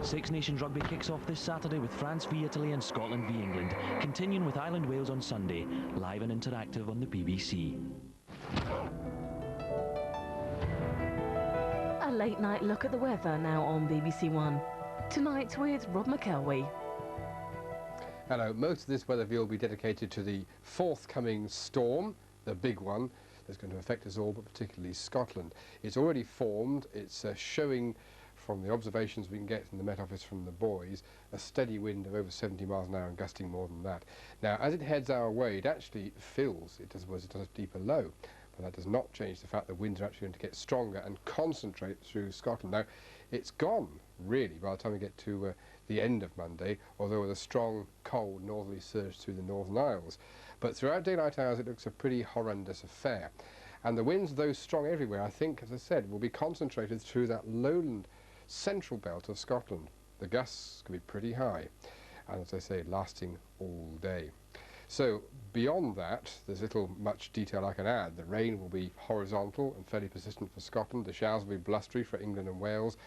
Six Nations Rugby kicks off this Saturday with France v Italy and Scotland v England, continuing with Ireland-Wales on Sunday, live and interactive on the BBC. A late night look at the weather now on BBC One. Tonight with Rob McElwee. Hello, most of this weather view will be dedicated to the forthcoming storm, the big one, that's going to affect us all, but particularly Scotland. It's already formed, it's showing from the observations we can get in the Met Office from the boys, a steady wind of over 70 miles an hour and gusting more than that. Now, as it heads our way, it actually fills, it does a deeper low, but that does not change the fact that winds are actually going to get stronger and concentrate through Scotland. Now, it's gone, really, by the time we get to the end of Monday, although with a strong, cold northerly surge through the Northern Isles. But throughout daylight hours, it looks a pretty horrendous affair. And the winds, though strong everywhere, I think, as I said, will be concentrated through that lowland central belt of Scotland. The gusts can be pretty high, and as I say, lasting all day. So beyond that, there's little much detail I can add. The rain will be horizontal and fairly persistent for Scotland. The showers will be blustery for England and Wales,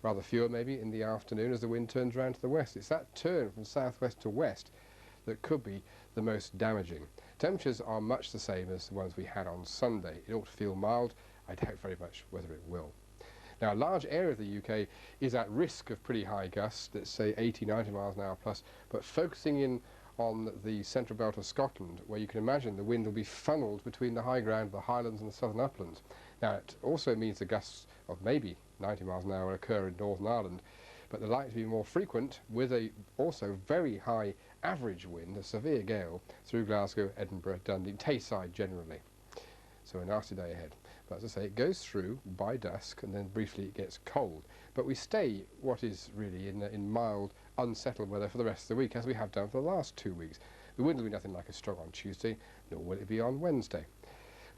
rather fewer maybe in the afternoon as the wind turns around to the west. It's that turn from southwest to west that could be the most damaging. Temperatures are much the same as the ones we had on Sunday. It ought to feel mild. I doubt very much whether it will. Now, a large area of the UK is at risk of pretty high gusts, let's say 80, 90 miles an hour plus, but focusing in on the central belt of Scotland, where you can imagine the wind will be funneled between the high ground, the highlands and the southern uplands. Now, it also means the gusts of maybe 90 miles an hour occur in Northern Ireland, but they're likely to be more frequent, with a also very high average wind, a severe gale, through Glasgow, Edinburgh, Dundee, Tayside generally. So a nasty day ahead. But as I say, it goes through by dusk and then briefly it gets cold. But we stay what is really in mild, unsettled weather for the rest of the week, as we have done for the last 2 weeks. The wind will be nothing like as strong on Tuesday, nor will it be on Wednesday.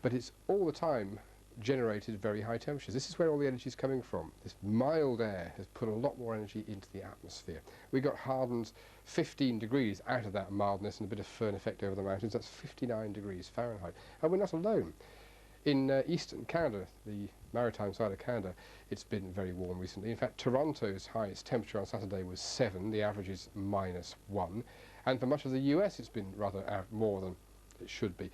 But it's all the time generated very high temperatures. This is where all the energy is coming from. This mild air has put a lot more energy into the atmosphere. We got Harden's 15 degrees out of that mildness and a bit of Föhn effect over the mountains. That's 59 degrees Fahrenheit. And we're not alone. In eastern Canada, the maritime side of Canada, it's been very warm recently. In fact, Toronto's highest temperature on Saturday was 7, the average is -1. And for much of the US, it's been rather more than it should be.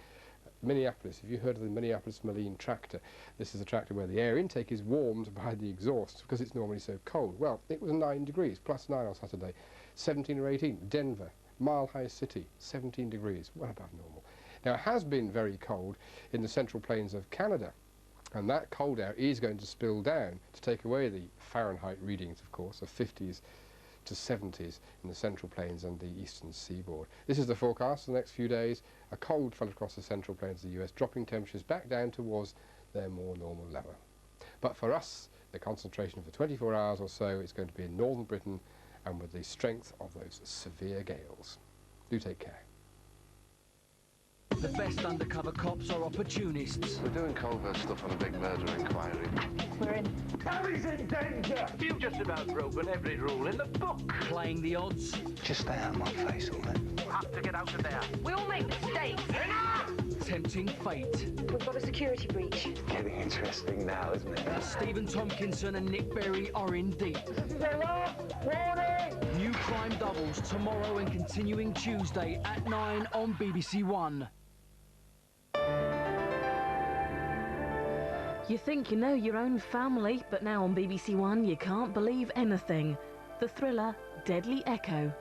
Minneapolis, have you heard of the Minneapolis Moline tractor? This is a tractor where the air intake is warmed by the exhaust because it's normally so cold. Well, it was 9 degrees, +9 on Saturday, 17 or 18. Denver, Mile High City, 17 degrees, well above normal. Now, it has been very cold in the central plains of Canada, and that cold air is going to spill down to take away the Fahrenheit readings, of course, of 50s to 70s in the central plains and the eastern seaboard. This is the forecast for the next few days. A cold front across the central plains of the US, dropping temperatures back down towards their more normal level. But for us, the concentration for 24 hours or so is going to be in northern Britain and with the strength of those severe gales. Do take care. The best undercover cops are opportunists. We're doing covert stuff on a big murder inquiry. We're in. Harry's in danger! You've just about broken every rule in the book. Playing the odds. Just stay out of my face, all right? You have to get out of there. We all make mistakes. Tempting fate. We've got a security breach. Getting interesting now, isn't it? Stephen Tompkinson and Nick Berry are in deep. This is a last warning! New Crime Doubles tomorrow and continuing Tuesday at 9 on BBC One. You think you know your own family, but now on BBC One you can't believe anything. The thriller Deadly Echo.